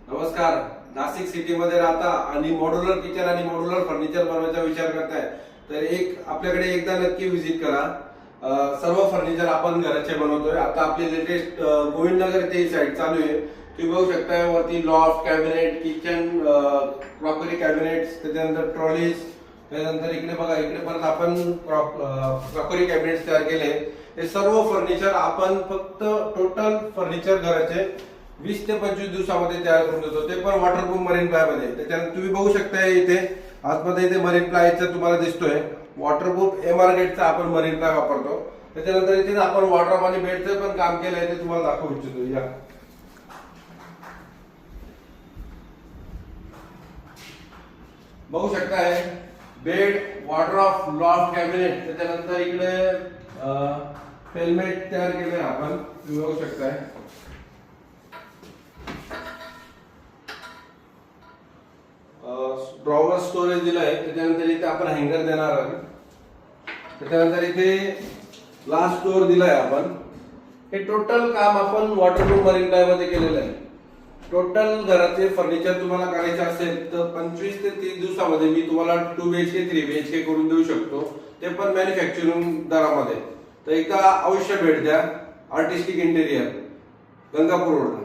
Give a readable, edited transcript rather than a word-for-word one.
नमस्कार. नाशिक सिटी मध्ये राहता आणि मॉड्युलर किचन आणि मॉड्युलर फर्निचर बनवायचा विचार करताय तर आपल्याकडे एकदा नक्की व्हिजिट करा. सर्व फर्निचर आपण घराचे बनवतोय. आता आपली लेटेस्ट गोविंदनगर ते साईड चालू आहे. तुम्ही बघू शकता वरती loft cabinet, kitchen crockery cabinets, त्याच्यानंतर ट्रॉलीज, त्यानंतर इकडे बघा, इकडे परत आपण क्रॉकरी कॅबिनेट्स तयार केले. हे सर्व फर्निचर आपण फक्त टोटल फर्निचर घराचे 20 ते 25 दिवसामध्ये तयार करून देतो, ते पण वॉटरप्रूफ मरीन प्लाय मध्ये. त्याच्यानंतर तुम्ही बघू शकता इथे आतमध्ये इथे मरीन प्लायचा तुम्हाला दिसतोय वॉटरप्रूफ एमआरगेटचा आपण मरीन प्लाय वापरतो. त्याच्यानंतर इथे आपण वॉर्डरोब आणि बेडचं पण काम केलंय, ते तुम्हाला दाखवू इच्छितो. या बघू शकताय बेड, वॉर्डरोब, लॉफ्ट कॅबिनेट, त्याच्यानंतर इकडे हेल्मेट तयार केलंय आपण, तुम्ही बघू शकताय. ड्रॉवर स्टोरेज दिलाय. त्याच्यानंतर इथे आपण हँगर देणार आहोत. त्याच्यानंतर इथे ग्लास डोअर दिलाय आपण. हे टोटल काम आपण वॉटरप्रूफ मरीन प्लाय मध्ये केलेलं आहे. टोटल घराचे फर्निचर तुम्हाला करायचे असेल तर 25 ते 30 दिवसामध्ये मी तुम्हाला 2 BHK 3 BHK करून देऊ शकतो, ते पण मॅन्युफॅक्चरिंग दरामध्ये. तर एकदा अवश्य भेट द्या. Artistic interior, Gangapur road.